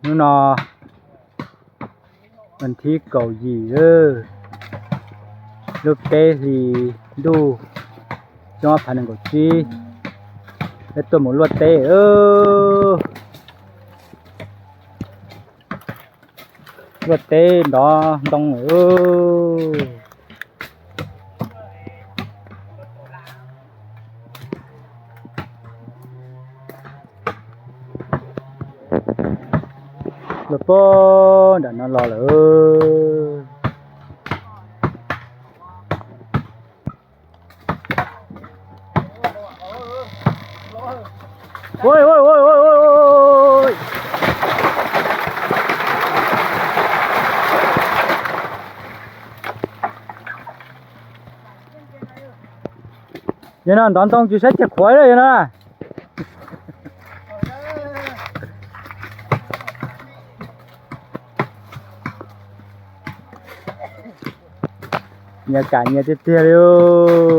นู่นวันที่เก่ายีลูกเตะสีดูจังหวะพันกว่าจีแล้วตัวหมูลวดเตะลวดเตะดอตรงแล้วก็เดี๋ยวนั่นรอเลยโอ้ย얘는 난동 주새끼 고아래 얘는 nhà cả nhà tiếp theo